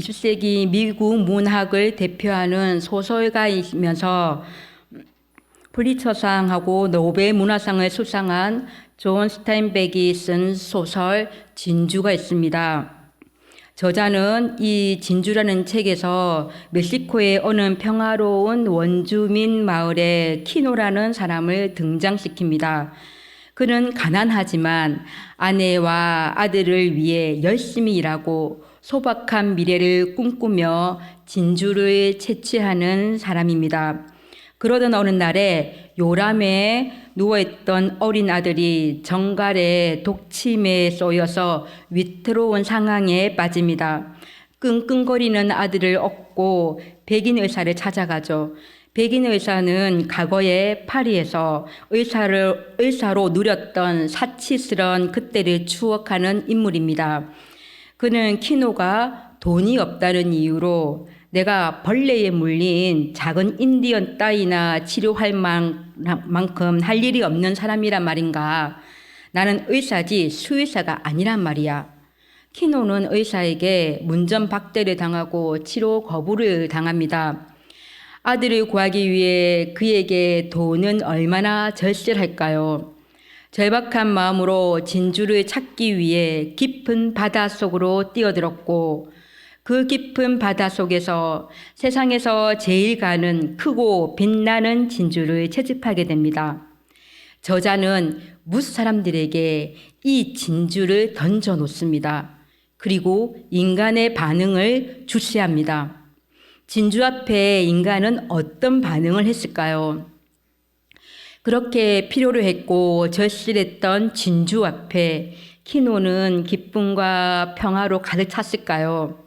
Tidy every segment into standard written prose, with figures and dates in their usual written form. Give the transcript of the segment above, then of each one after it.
20세기 미국 문학을 대표하는 소설가이면서 퓰리처상하고 노벨 문화상을 수상한 존 스타인백이 쓴 소설 진주가 있습니다. 저자는 이 진주라는 책에서 멕시코의 어느 평화로운 원주민 마을에 키노라는 사람을 등장시킵니다. 그는 가난하지만 아내와 아들을 위해 열심히 일하고 소박한 미래를 꿈꾸며 진주를 채취하는 사람입니다. 그러던 어느 날에 요람에 누워있던 어린 아들이 정갈의 독침에 쏘여서 위태로운 상황에 빠집니다. 끙끙거리는 아들을 업고 백인 의사를 찾아가죠. 백인 의사는 과거에 파리에서 의사로 누렸던 사치스러운 그때를 추억하는 인물입니다. 그는 키노가 돈이 없다는 이유로 내가 벌레에 물린 작은 인디언 따위나 치료할 만큼 할 일이 없는 사람이란 말인가. 나는 의사지 수의사가 아니란 말이야. 키노는 의사에게 문전박대를 당하고 치료 거부를 당합니다. 아들을 구하기 위해 그에게 돈은 얼마나 절실할까요? 절박한 마음으로 진주를 찾기 위해 깊은 바다 속으로 뛰어들었고 그 깊은 바다 속에서 세상에서 제일 가는 크고 빛나는 진주를 채집하게 됩니다. 저자는 무스 사람들에게 이 진주를 던져 놓습니다. 그리고 인간의 반응을 주시합니다. 진주 앞에 인간은 어떤 반응을 했을까요? 그렇게 필요로 했고 절실했던 진주 앞에 키노는 기쁨과 평화로 가득 찼을까요?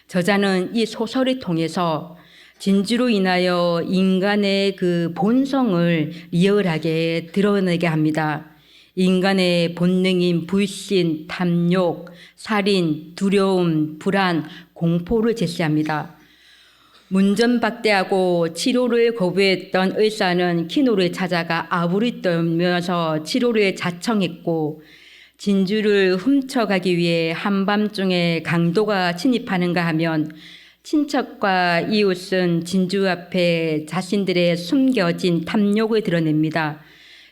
저자는 이 소설을 통해서 진주로 인하여 인간의 그 본성을 리얼하게 드러내게 합니다. 인간의 본능인 불신, 탐욕, 살인, 두려움, 불안, 공포를 제시합니다. 문전박대하고 치료를 거부했던 의사는 키노를 찾아가 아부를 떨면서 치료를 자청했고 진주를 훔쳐가기 위해 한밤중에 강도가 침입하는가 하면 친척과 이웃은 진주 앞에 자신들의 숨겨진 탐욕을 드러냅니다.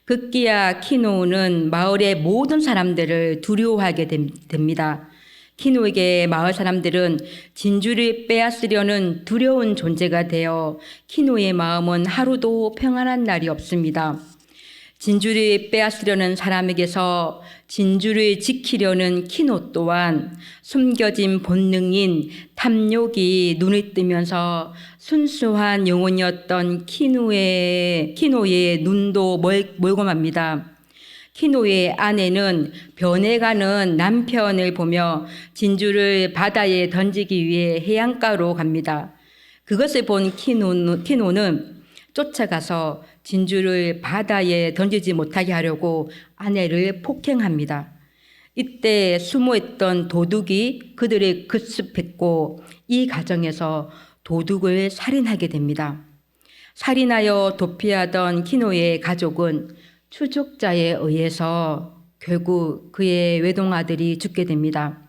급기야 키노는 마을의 모든 사람들을 두려워하게 됩니다. 키노에게 마을 사람들은 진주를 빼앗으려는 두려운 존재가 되어 키노의 마음은 하루도 평안한 날이 없습니다. 진주를 빼앗으려는 사람에게서 진주를 지키려는 키노 또한 숨겨진 본능인 탐욕이 눈을 뜨면서 순수한 영혼이었던 키노의 눈도 멀고 맙니다. 키노의 아내는 변해가는 남편을 보며 진주를 바다에 던지기 위해 해안가로 갑니다. 그것을 본 키노는 쫓아가서 진주를 바다에 던지지 못하게 하려고 아내를 폭행합니다. 이때 숨어있던 도둑이 그들을 급습했고 이 과정에서 도둑을 살인하게 됩니다. 살인하여 도피하던 키노의 가족은 추적자에 의해서 결국 그의 외동아들이 죽게 됩니다.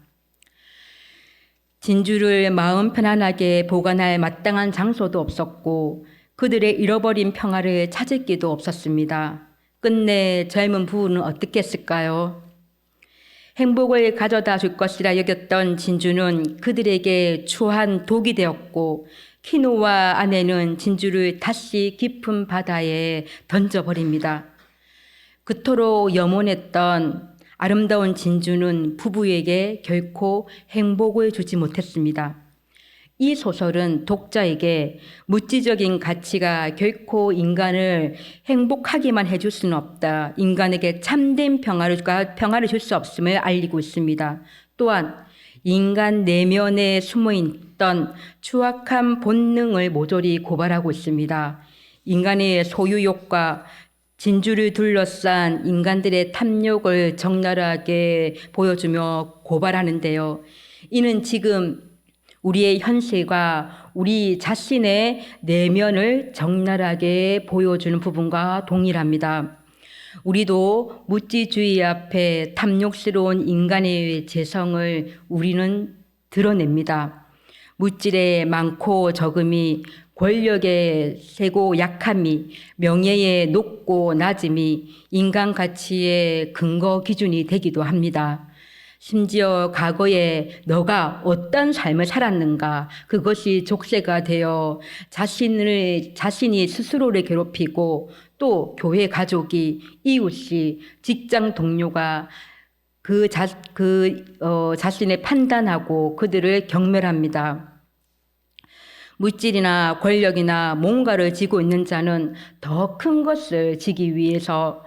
진주를 마음 편안하게 보관할 마땅한 장소도 없었고 그들의 잃어버린 평화를 찾을 길도 없었습니다. 끝내 젊은 부부는 어떻게 했을까요? 행복을 가져다 줄 것이라 여겼던 진주는 그들에게 추한 독이 되었고 키노와 아내는 진주를 다시 깊은 바다에 던져버립니다. 그토록 염원했던 아름다운 진주는 부부에게 결코 행복을 주지 못했습니다. 이 소설은 독자에게 물질적인 가치가 결코 인간을 행복하게만 해줄 수는 없다. 인간에게 참된 평화를 줄 수 없음을 알리고 있습니다. 또한 인간 내면에 숨어있던 추악한 본능을 모조리 고발하고 있습니다. 인간의 소유욕과 진주를 둘러싼 인간들의 탐욕을 적나라하게 보여주며 고발하는데요. 이는 지금 우리의 현실과 우리 자신의 내면을 적나라하게 보여주는 부분과 동일합니다. 우리도 물질주의 앞에 탐욕스러운 인간의 재성을 우리는 드러냅니다. 물질의 많고 적음이, 권력의 세고 약함이, 명예의 높고 낮음이 인간 가치의 근거 기준이 되기도 합니다. 심지어 과거에 너가 어떤 삶을 살았는가, 그것이 족쇄가 되어 자신이 스스로를 괴롭히고, 또 교회 가족이, 이웃이, 직장 동료가 자신의 판단하고 그들을 경멸합니다. 물질이나 권력이나 뭔가를 지고 있는 자는 더 큰 것을 지기 위해서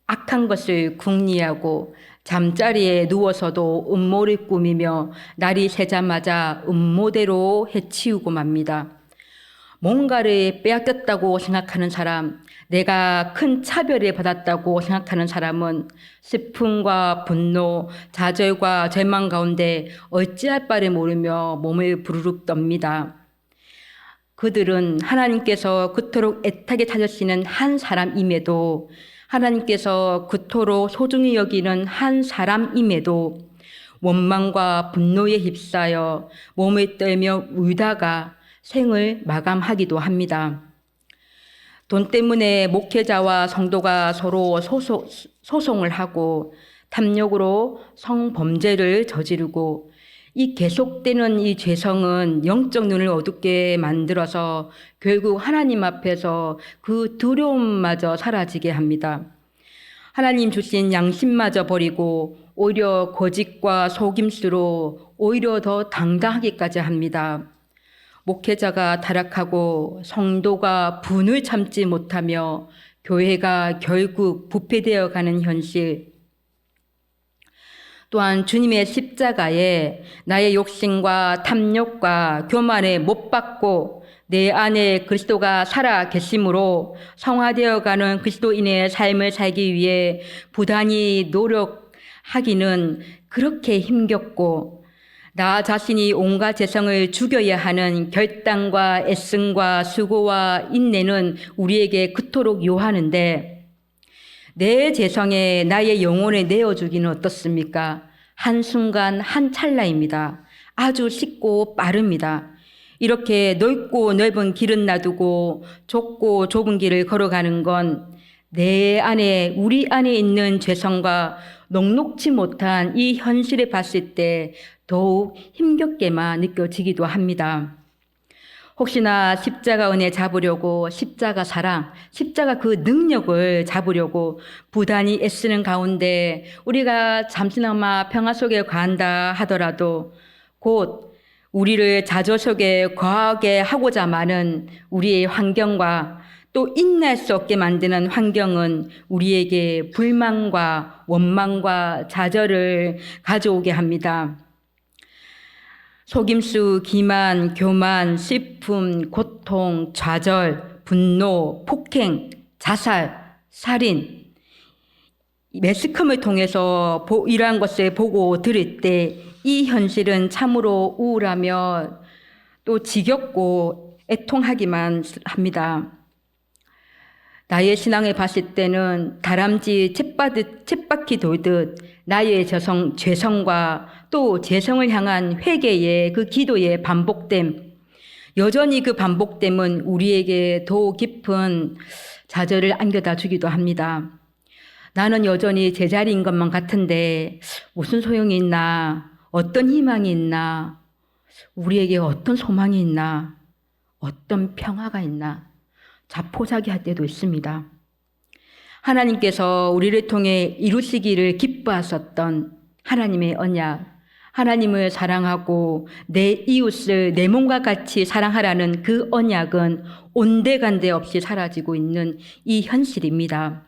악한 것을 궁리하고, 잠자리에 누워서도 음모를 꾸미며 날이 새자마자 음모대로 해치우고 맙니다. 뭔가를 빼앗겼다고 생각하는 사람, 내가 큰 차별을 받았다고 생각하는 사람은 슬픔과 분노, 좌절과 절망 가운데 어찌할 바를 모르며 몸을 부르륵 떱니다. 그들은 하나님께서 그토록 애타게 찾으시는 한 사람임에도, 하나님께서 그토록 소중히 여기는 한 사람임에도 원망과 분노에 휩싸여 몸을 떨며 울다가 생을 마감하기도 합니다. 돈 때문에 목회자와 성도가 서로 소송을 하고 탐욕으로 성범죄를 저지르고, 이 계속되는 이 죄성은 영적 눈을 어둡게 만들어서 결국 하나님 앞에서 그 두려움마저 사라지게 합니다. 하나님 주신 양심마저 버리고 오히려 거짓과 속임수로 오히려 더 당당하기까지 합니다. 목회자가 타락하고 성도가 분을 참지 못하며 교회가 결국 부패되어 가는 현실, 또한 주님의 십자가에 나의 욕심과 탐욕과 교만에 못 박고 내 안에 그리스도가 살아 계심으로 성화되어 가는 그리스도인의 삶을 살기 위해 부단히 노력하기는 그렇게 힘겹고, 나 자신이 온갖 재성을 죽여야 하는 결단과 애씀과 수고와 인내는 우리에게 그토록 요하는데, 내 재성에 나의 영혼을 내어주기는 어떻습니까? 한순간 한 찰나입니다. 아주 쉽고 빠릅니다. 이렇게 넓고 넓은 길은 놔두고 좁고 좁은 길을 걸어가는 건 내 안에, 우리 안에 있는 죄성과 녹록지 못한 이 현실을 봤을 때 더욱 힘겹게만 느껴지기도 합니다. 혹시나 십자가 은혜 잡으려고, 십자가 사랑, 십자가 그 능력을 잡으려고 부단히 애쓰는 가운데 우리가 잠시나마 평화 속에 거한다 하더라도 곧 우리를 좌절 속에 거하게 하고자 많은 우리의 환경과, 또 인내할 수 없게 만드는 환경은 우리에게 불만과 원망과 좌절을 가져오게 합니다. 속임수, 기만, 교만, 슬픔, 고통, 좌절, 분노, 폭행, 자살, 살인, 매스컴을 통해서 이러한 것을 보고 들을 때 이 현실은 참으로 우울하며 또 지겹고 애통하기만 합니다. 나의 신앙을 봤을 때는 다람쥐 쳇바퀴 돌듯 나의 죄성과 또 재성을 향한 회개의 그 기도의 반복됨, 여전히 그 반복됨은 우리에게 더 깊은 좌절을 안겨다 주기도 합니다. 나는 여전히 제자리인 것만 같은데 무슨 소용이 있나? 어떤 희망이 있나? 우리에게 어떤 소망이 있나? 어떤 평화가 있나? 자포자기할 때도 있습니다. 하나님께서 우리를 통해 이루시기를 기뻐하셨던 하나님의 언약, 하나님을 사랑하고 내 이웃을 내 몸과 같이 사랑하라는 그 언약은 온데간데 없이 사라지고 있는 이 현실입니다.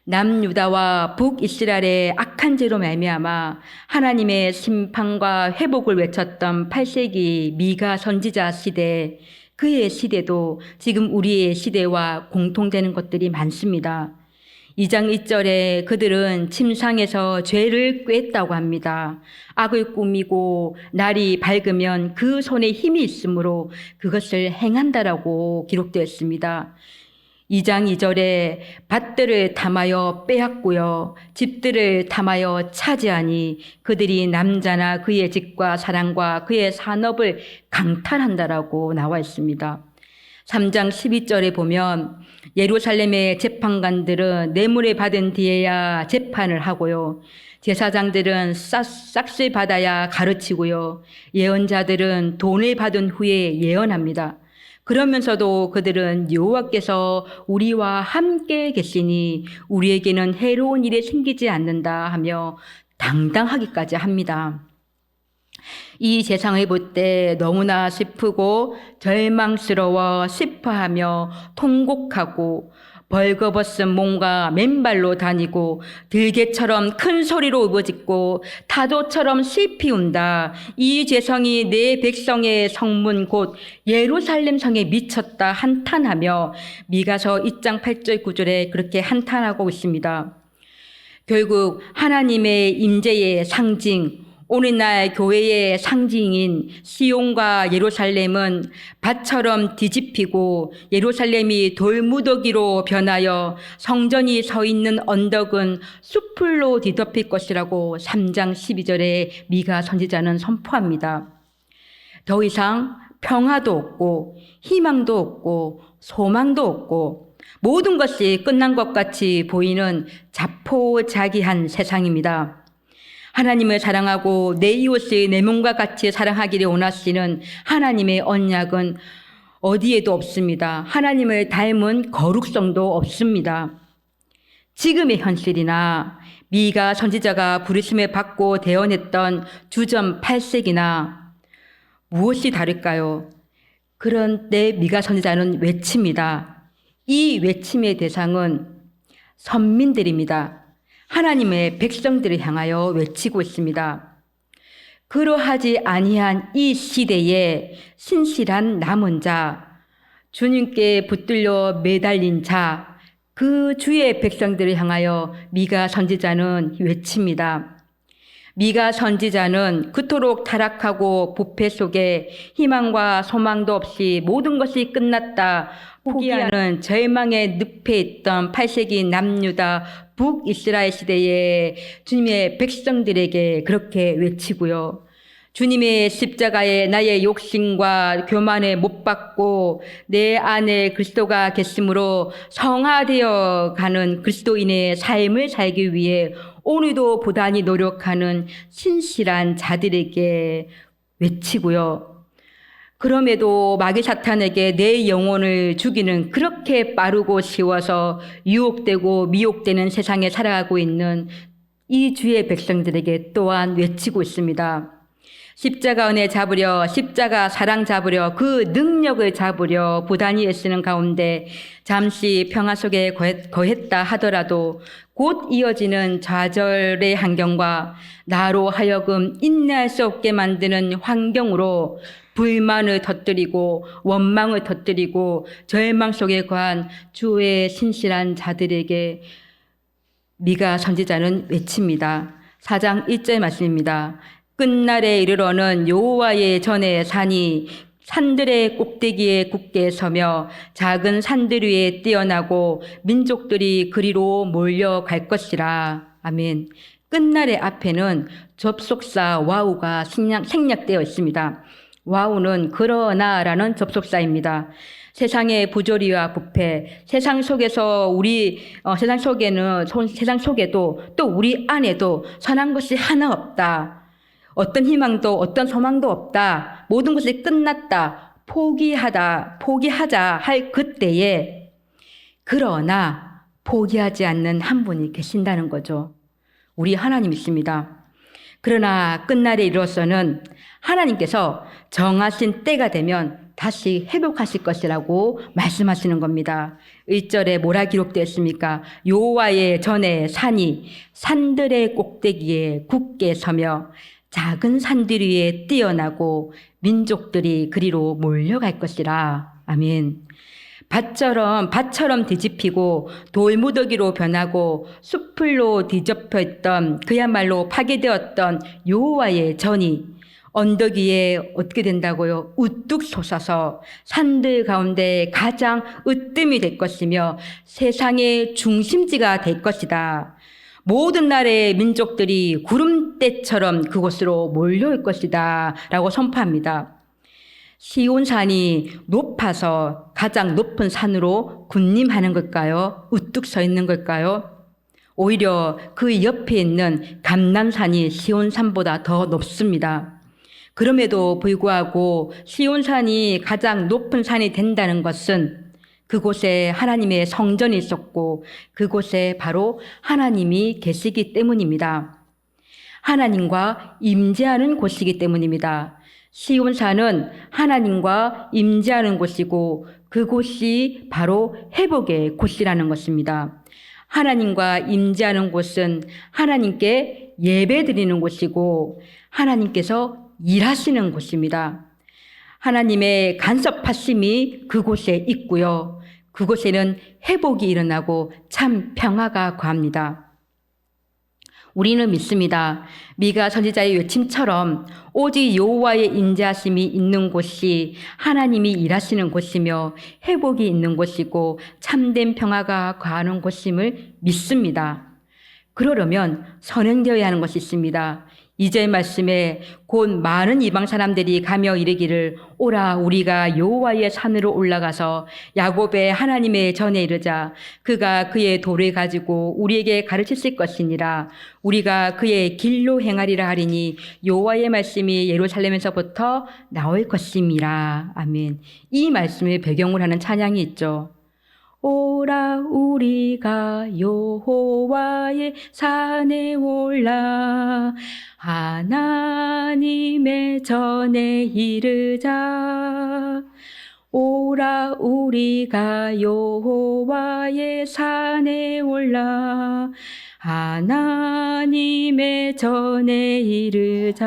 남유다와 북이스라엘의 악한 죄로 말미암아 하나님의 심판과 회복을 외쳤던 8세기 미가 선지자 시대, 그의 시대도 지금 우리의 시대와 공통되는 것들이 많습니다. 2장 1절에 그들은 침상에서 죄를 꾀했다고 합니다. 악을 꾸미고 날이 밝으면 그 손에 힘이 있으므로 그것을 행한다라고 기록되어 있습니다. 2장 2절에 밭들을 탐하여 빼앗고요, 집들을 탐하여 차지하니 그들이 남자나 그의 집과 사랑과 그의 산업을 강탈한다라고 나와 있습니다. 3장 12절에 보면 예루살렘의 재판관들은 뇌물을 받은 뒤에야 재판을 하고요, 제사장들은 싹을 받아야 가르치고요, 예언자들은 돈을 받은 후에 예언합니다. 그러면서도 그들은 여호와께서 우리와 함께 계시니 우리에게는 해로운 일이 생기지 않는다 하며 당당하기까지 합니다. 이 세상을 볼 때 너무나 슬프고 절망스러워 슬퍼하며 통곡하고 벌거벗은 몸과 맨발로 다니고 들개처럼 큰 소리로 울부짖고 타조처럼 슬피 운다. 이 죄성이 내 백성의 성문 곧 예루살렘 성에 미쳤다 한탄하며 미가서 2장 8절 9절에 그렇게 한탄하고 있습니다. 결국 하나님의 임재의 상징, 오늘날 교회의 상징인 시온과 예루살렘은 밭처럼 뒤집히고 예루살렘이 돌무더기로 변하여 성전이 서 있는 언덕은 숲풀로 뒤덮일 것이라고 3장 12절에 미가 선지자는 선포합니다. 더 이상 평화도 없고 희망도 없고 소망도 없고 모든 것이 끝난 것 같이 보이는 자포자기한 세상입니다. 하나님을 사랑하고 내 이웃을 내 몸과 같이 사랑하기를 원하시는 하나님의 언약은 어디에도 없습니다. 하나님을 닮은 거룩성도 없습니다. 지금의 현실이나 미가 선지자가 부르심을 받고 대언했던 주전 8세기나 무엇이 다를까요? 그런데 미가 선지자는 외칩니다. 이 외침의 대상은 선민들입니다. 하나님의 백성들을 향하여 외치고 있습니다. 그러하지 아니한 이 시대에 신실한 남은 자, 주님께 붙들려 매달린 자, 그 주의 백성들을 향하여 미가 선지자는 외칩니다. 미가 선지자는 그토록 타락하고 부패 속에 희망과 소망도 없이 모든 것이 끝났다 포기하는 절망의 늪에 있던 8세기 남유다 북이스라엘 시대의 주님의 백성들에게 그렇게 외치고요. 주님의 십자가에 나의 욕심과 교만에 못 박고 내 안에 그리스도가 계심으로 성화되어 가는 그리스도인의 삶을 살기 위해 오늘도 부단히 노력하는 신실한 자들에게 외치고요. 그럼에도 마귀 사탄에게 내 영혼을 주기는 그렇게 빠르고 쉬워서 유혹되고 미혹되는 세상에 살아가고 있는 이 주의 백성들에게 또한 외치고 있습니다. 십자가 은혜 잡으려, 십자가 사랑 잡으려, 그 능력을 잡으려 부단히 애쓰는 가운데 잠시 평화 속에 거했다 하더라도 곧 이어지는 좌절의 환경과 나로 하여금 인내할 수 없게 만드는 환경으로 불만을 터뜨리고 원망을 터뜨리고 절망 속에 거한 주의 신실한 자들에게 미가 선지자는 외칩니다. 4장 1절 말씀입니다. 끝날에 이르러는 여호와의 전에 산이 산들의 꼭대기에 굳게 서며 작은 산들 위에 뛰어나고 민족들이 그리로 몰려갈 것이라. 아멘. 끝날의 앞에는 접속사 와우가 생략되어 있습니다. 와우는 그러나라는 접속사입니다. 세상의 부조리와 부패, 세상 속에서 세상 속에도 또 우리 안에도 선한 것이 하나 없다. 어떤 희망도 어떤 소망도 없다. 모든 것이 끝났다. 포기하자 할 그때에 그러나 포기하지 않는 한 분이 계신다는 거죠. 우리 하나님이십니다. 그러나 끝날에 이르러서는 하나님께서 정하신 때가 되면 다시 회복하실 것이라고 말씀하시는 겁니다. 1절에 뭐라 기록되어 있습니까? 여호와의 전에 산이 산들의 꼭대기에 굳게 서며 작은 산들 위에 뛰어나고 민족들이 그리로 몰려갈 것이라. 아멘. 밭처럼 뒤집히고 돌무더기로 변하고 숲풀로 뒤덮여 있던 그야말로 파괴되었던 여호와의 전이 언덕 위에 어떻게 된다고요? 우뚝 솟아서 산들 가운데 가장 으뜸이 될 것이며 세상의 중심지가 될 것이다. 모든 나라의 민족들이 구름대처럼 그곳으로 몰려올 것이다 라고 선포합니다. 시온산이 높아서 가장 높은 산으로 군림하는 걸까요? 우뚝 서 있는 걸까요? 오히려 그 옆에 있는 감람산이 시온산보다 더 높습니다. 그럼에도 불구하고 시온산이 가장 높은 산이 된다는 것은 그곳에 하나님의 성전이 있었고 그곳에 바로 하나님이 계시기 때문입니다. 하나님과 임재하는 곳이기 때문입니다. 시온산은 하나님과 임재하는 곳이고 그곳이 바로 회복의 곳이라는 것입니다. 하나님과 임재하는 곳은 하나님께 예배드리는 곳이고 하나님께서 일하시는 곳입니다. 하나님의 간섭하심이 그곳에 있고요. 그곳에는 회복이 일어나고 참 평화가 거합니다. 우리는 믿습니다. 미가 선지자의 외침처럼 오직 여호와의 인자하심이 있는 곳이 하나님이 일하시는 곳이며 회복이 있는 곳이고 참된 평화가 거하는 곳임을 믿습니다. 그러려면 선행되어야 하는 것이 있습니다. 2절 말씀에 곧 많은 이방 사람들이 가며 이르기를 오라 우리가 여호와의 산으로 올라가서 야곱의 하나님의 전에 이르자 그가 그의 도를 가지고 우리에게 가르치실 것이니라 우리가 그의 길로 행하리라 하리니 여호와의 말씀이 예루살렘에서부터 나올 것임이라. 아멘. 이 말씀을 배경으로 하는 찬양이 있죠. 오라 우리가 여호와의 산에 올라 하나님의 전에 이르자 오라 우리가 여호와의 산에 올라 하나님의 전에 이르자.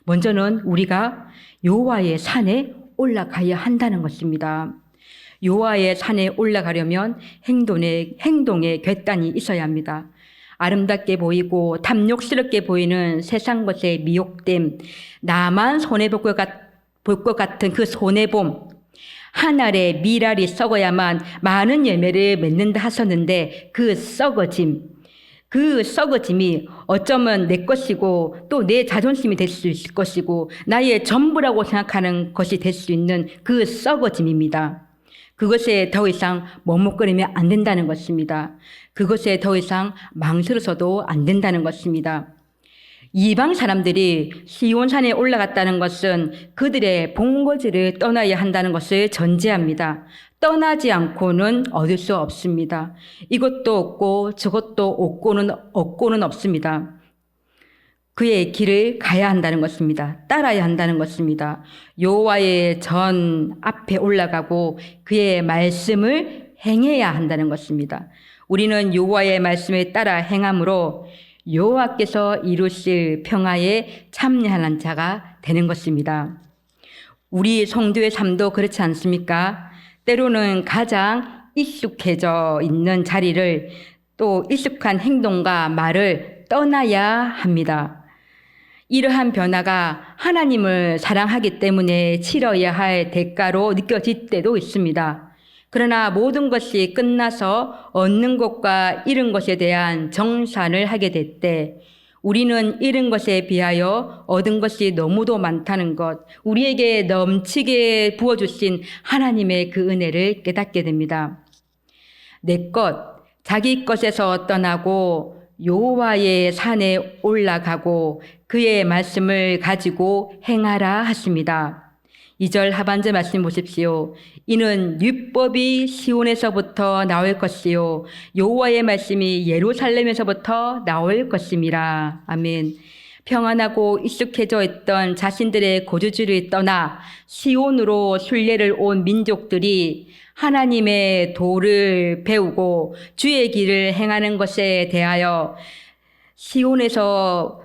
먼저는 우리가 여호와의 산에 올라가야 한다는 것입니다. 여호와의 산에 올라가려면 행동에 결단이 있어야 합니다. 아름답게 보이고 탐욕스럽게 보이는 세상 것에 미혹됨, 나만 손해볼 것 같은 그 손해봄, 한 알의 밀알이 썩어야만 많은 열매를 맺는다 하셨는데 그 썩어짐이 어쩌면 내 것이고 또 내 자존심이 될 수 있을 것이고 나의 전부라고 생각하는 것이 될 수 있는 그 썩어짐입니다. 그것에 더 이상 머뭇거리면 안 된다는 것입니다. 그것에 더 이상 망설여서도 안 된다는 것입니다. 이방 사람들이 시온산에 올라갔다는 것은 그들의 본거지를 떠나야 한다는 것을 전제합니다. 떠나지 않고는 얻을 수 없습니다. 이것도 없고 저것도 없고는 없습니다. 그의 길을 가야 한다는 것입니다. 따라야 한다는 것입니다. 여호와의 전 앞에 올라가고 그의 말씀을 행해야 한다는 것입니다. 우리는 여호와의 말씀에 따라 행함으로 여호와께서 이루실 평화에 참여하는 자가 되는 것입니다. 우리 성도의 삶도 그렇지 않습니까? 때로는 가장 익숙해져 있는 자리를 또 익숙한 행동과 말을 떠나야 합니다. 이러한 변화가 하나님을 사랑하기 때문에 치러야 할 대가로 느껴질 때도 있습니다. 그러나 모든 것이 끝나서 얻는 것과 잃은 것에 대한 정산을 하게 될 때 우리는 잃은 것에 비하여 얻은 것이 너무도 많다는 것, 우리에게 넘치게 부어주신 하나님의 그 은혜를 깨닫게 됩니다. 내 것, 자기 것에서 떠나고 여호와의 산에 올라가고 그의 말씀을 가지고 행하라 하십니다. 2절 하반절 말씀 보십시오. 이는 율법이 시온에서부터 나올 것이요 여호와의 말씀이 예루살렘에서부터 나올 것임이라. 아멘. 평안하고 익숙해져 있던 자신들의 거주지를 떠나 시온으로 순례를 온 민족들이 하나님의 도를 배우고 주의 길을 행하는 것에 대하여 시온에서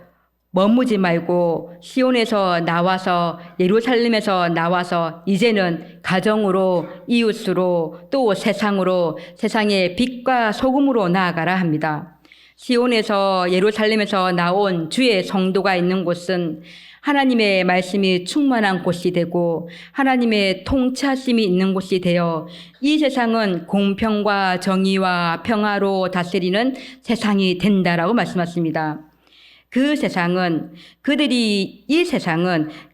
머무지 말고 시온에서 나와서 예루살렘에서 나와서 이제는 가정으로 이웃으로 또 세상으로 세상의 빛과 소금으로 나아가라 합니다. 시온에서 예루살렘에서 나온 주의 성도가 있는 곳은 하나님의 말씀이 충만한 곳이 되고 하나님의 통치하심이 있는 곳이 되어 이 세상은 공평과 정의와 평화로 다스리는 세상이 된다라고 말씀하십니다. 이 세상은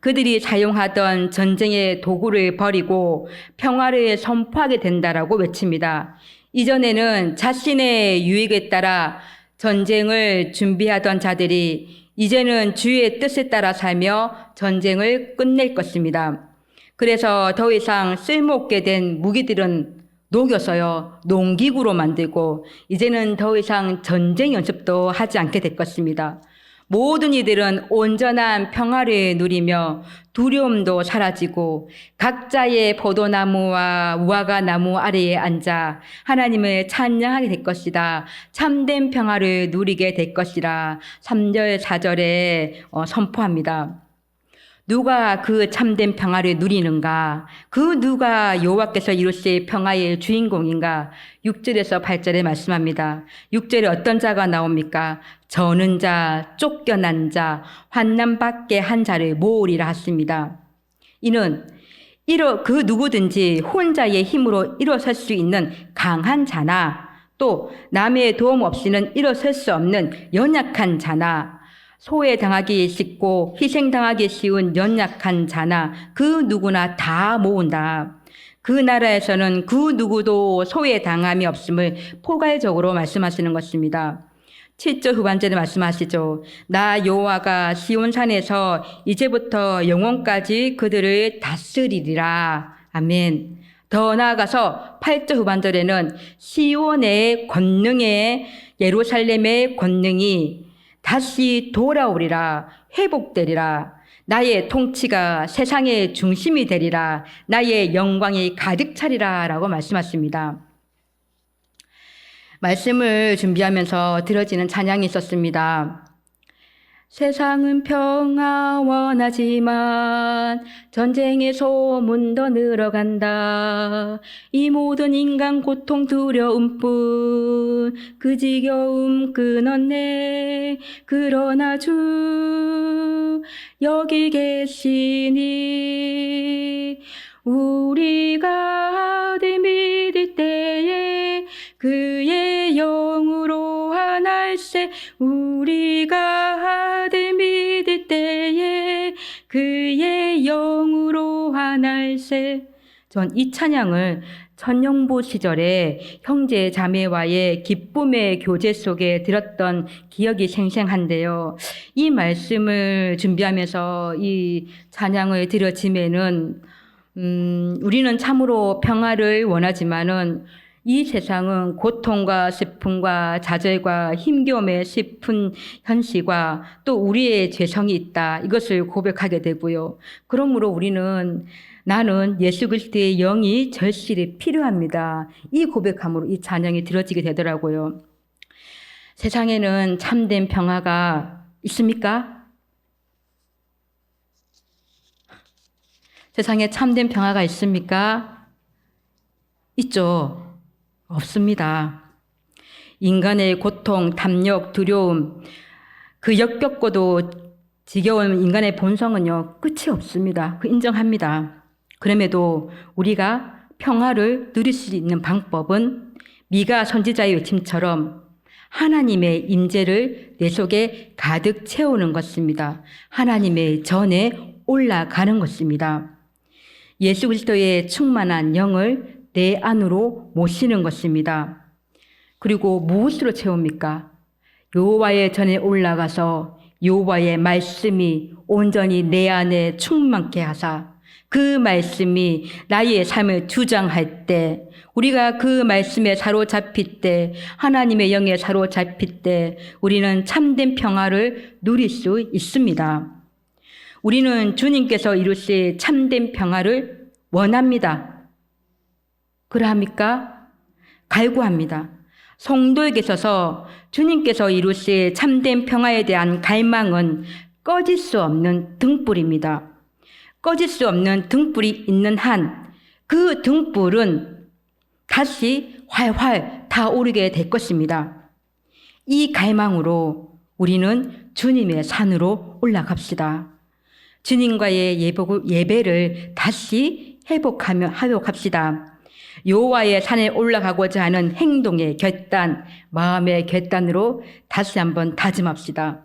그들이 사용하던 전쟁의 도구를 버리고 평화를 선포하게 된다라고 외칩니다. 이전에는 자신의 유익에 따라 전쟁을 준비하던 자들이 이제는 주의 뜻에 따라 살며 전쟁을 끝낼 것입니다. 그래서 더 이상 쓸모없게 된 무기들은 녹여서요, 농기구로 만들고 이제는 더 이상 전쟁 연습도 하지 않게 될 것입니다. 모든 이들은 온전한 평화를 누리며 두려움도 사라지고 각자의 포도나무와 무화과 나무 아래에 앉아 하나님을 찬양하게 될 것이다. 참된 평화를 누리게 될 것이라 3절 4절에 선포합니다. 누가 그 참된 평화를 누리는가? 그 누가 여호와께서 이루실 평화의 주인공인가? 6절에서 8절에 말씀합니다. 6절에 어떤 자가 나옵니까? 저는 자, 쫓겨난 자, 환난 받게 한 자를 모으리라 하십니다. 이는 그 누구든지 혼자의 힘으로 일어설 수 있는 강한 자나 또 남의 도움 없이는 일어설 수 없는 연약한 자나 소외당하기 쉽고 희생당하기 쉬운 연약한 자나 그 누구나 다 모은다. 그 나라에서는 그 누구도 소외당함이 없음을 포괄적으로 말씀하시는 것입니다. 7절 후반절에 말씀하시죠. 나 여호와가 시온산에서 이제부터 영원까지 그들을 다스리리라. 아멘. 더 나아가서 8절 후반절에는 시온의 권능에 예루살렘의 권능이 다시 돌아오리라. 회복되리라. 나의 통치가 세상의 중심이 되리라. 나의 영광이 가득 차리라 라고 말씀하십니다. 말씀을 준비하면서 들어지는 찬양이 있었습니다. 세상은 평화 원하지만 전쟁의 소문 더 늘어간다. 이 모든 인간 고통 두려움뿐 그 지겨움 끊었네. 그러나 주 여기 계시니 우리가 아들 믿을 때에 그의 영으로 하날세. 우리가 아들 믿을 때에 그의 영으로 하날세. 전 이 찬양을 천년부 시절에 형제 자매와의 기쁨의 교제 속에 들었던 기억이 생생한데요. 이 말씀을 준비하면서 이 찬양을 들어지면은 우리는 참으로 평화를 원하지만은 이 세상은 고통과 슬픔과 좌절과 힘겨움에 슬픈 현실과 또 우리의 죄성이 있다. 이것을 고백하게 되고요. 그러므로 나는 예수 그리스도의 영이 절실히 필요합니다. 이 고백함으로 이 찬양이 들어지게 되더라고요. 세상에는 참된 평화가 있습니까? 세상에 참된 평화가 있습니까? 있죠. 없습니다. 인간의 고통, 탐욕, 두려움, 그 역겹고도 지겨운 인간의 본성은요, 끝이 없습니다. 인정합니다. 그럼에도 우리가 평화를 누릴 수 있는 방법은 미가 선지자의 외침처럼 하나님의 임재를 내 속에 가득 채우는 것입니다. 하나님의 전에 올라가는 것입니다. 예수 그리스도의 충만한 영을 내 안으로 모시는 것입니다. 그리고 무엇으로 채웁니까? 여호와의 전에 올라가서 여호와의 말씀이 온전히 내 안에 충만케 하사 그 말씀이 나의 삶을 주장할 때 우리가 그 말씀에 사로잡힐 때 하나님의 영에 사로잡힐 때 우리는 참된 평화를 누릴 수 있습니다. 우리는 주님께서 이루실 참된 평화를 원합니다. 그러합니까? 갈구합니다. 성도에게 있어서 주님께서 이루실 참된 평화에 대한 갈망은 꺼질 수 없는 등불입니다. 꺼질 수 없는 등불이 있는 한 그 등불은 다시 활활 타오르게 될 것입니다. 이 갈망으로 우리는 주님의 산으로 올라갑시다. 주님과의 예배를 다시 하도록 합시다. 여호와의 산에 올라가고자 하는 행동의 결단, 마음의 결단으로 다시 한번 다짐합시다.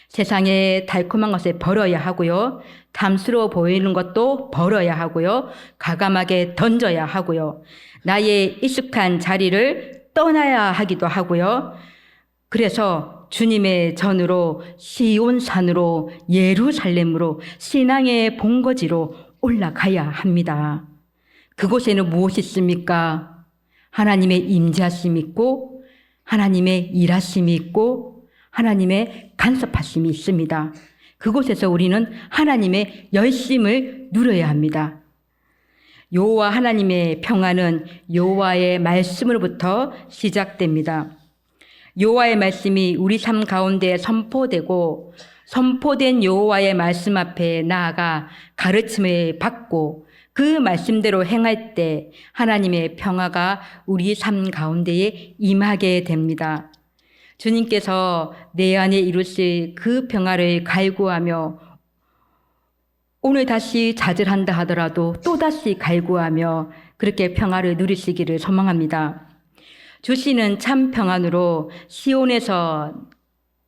세상에 달콤한 것을 버려야 하고요. 탐스러워 보이는 것도 버려야 하고요. 과감하게 던져야 하고요. 나의 익숙한 자리를 떠나야 하기도 하고요. 그래서 주님의 전으로 시온산으로 예루살렘으로 신앙의 본거지로 올라가야 합니다. 그곳에는 무엇이 있습니까? 하나님의 임재하심이 있고 하나님의 일하심이 있고 하나님의 간섭하심이 있습니다. 그곳에서 우리는 하나님의 열심을 누려야 합니다. 여호와 하나님의 평안은 여호와의 말씀으로부터 시작됩니다. 여호와의 말씀이 우리 삶 가운데 선포되고 선포된 여호와의 말씀 앞에 나아가 가르침을 받고 그 말씀대로 행할 때 하나님의 평화가 우리 삶 가운데에 임하게 됩니다. 주님께서 내 안에 이루실 그 평화를 갈구하며 오늘 다시 좌절한다 하더라도 또다시 갈구하며 그렇게 평화를 누리시기를 소망합니다. 주시는 참 평안으로 시온에서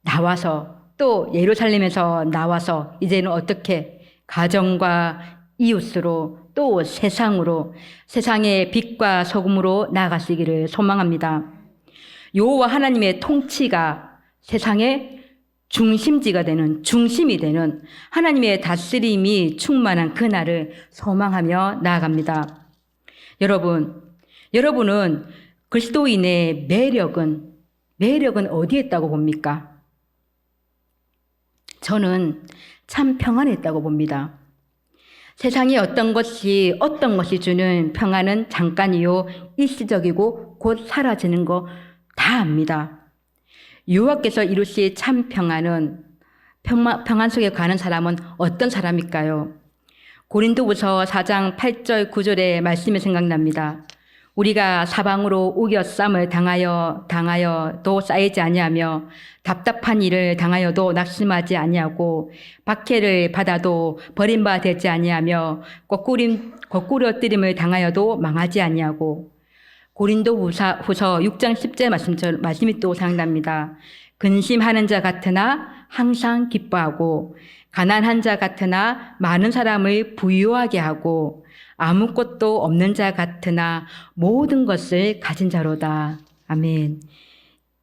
나와서 또 예루살렘에서 나와서 이제는 어떻게 가정과 이웃으로 또 세상으로 세상의 빛과 소금으로 나아가시기를 소망합니다. 여호와 하나님의 통치가 세상의 중심지가 되는 중심이 되는 하나님의 다스림이 충만한 그날을 소망하며 나아갑니다. 여러분은 그리스도인의 매력은 어디에 있다고 봅니까? 저는 참 평안에 있다고 봅니다. 세상에 어떤 것이 주는 평안은 잠깐이요 일시적이고 곧 사라지는 거 다 압니다. 여호와께서 이루실 참 평안은 평안 속에 가는 사람은 어떤 사람일까요? 고린도후서 4장 8절 9절의 말씀이 생각납니다. 우리가 사방으로 우겨쌈을 당하여도 쌓이지 아니하며 답답한 일을 당하여도 낙심하지 아니하고 박해를 받아도 버림받지 아니하며 거꾸러뜨림을 당하여도 망하지 아니하고 고린도후서 6장 10절 말씀이 또 생각납니다. 근심하는 자 같으나 항상 기뻐하고 가난한 자 같으나 많은 사람을 부유하게 하고 아무것도 없는 자 같으나 모든 것을 가진 자로다. 아멘.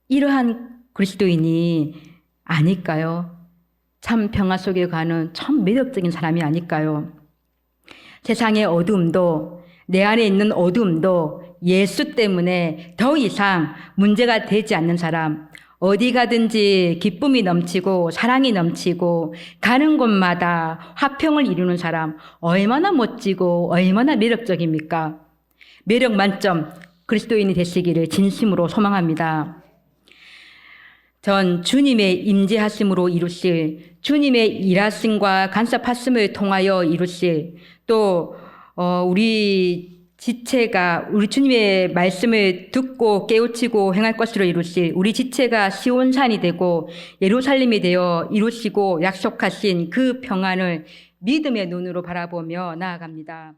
이러한 그리스도인이 아닐까요? 참 평화 속에 가는 참 매력적인 사람이 아닐까요? 세상의 어두움도 내 안에 있는 어두움도 예수 때문에 더 이상 문제가 되지 않는 사람, 어디 가든지 기쁨이 넘치고 사랑이 넘치고 가는 곳마다 화평을 이루는 사람, 얼마나 멋지고 얼마나 매력적입니까? 매력 만점 그리스도인이 되시기를 진심으로 소망합니다. 전 주님의 임재하심으로 이루실 주님의 일하심과 간섭하심을 통하여 이루실 또 우리 지체가 우리 주님의 말씀을 듣고 깨우치고 행할 것으로 이루실 우리 지체가 시온산이 되고 예루살렘이 되어 이루시고 약속하신 그 평안을 믿음의 눈으로 바라보며 나아갑니다.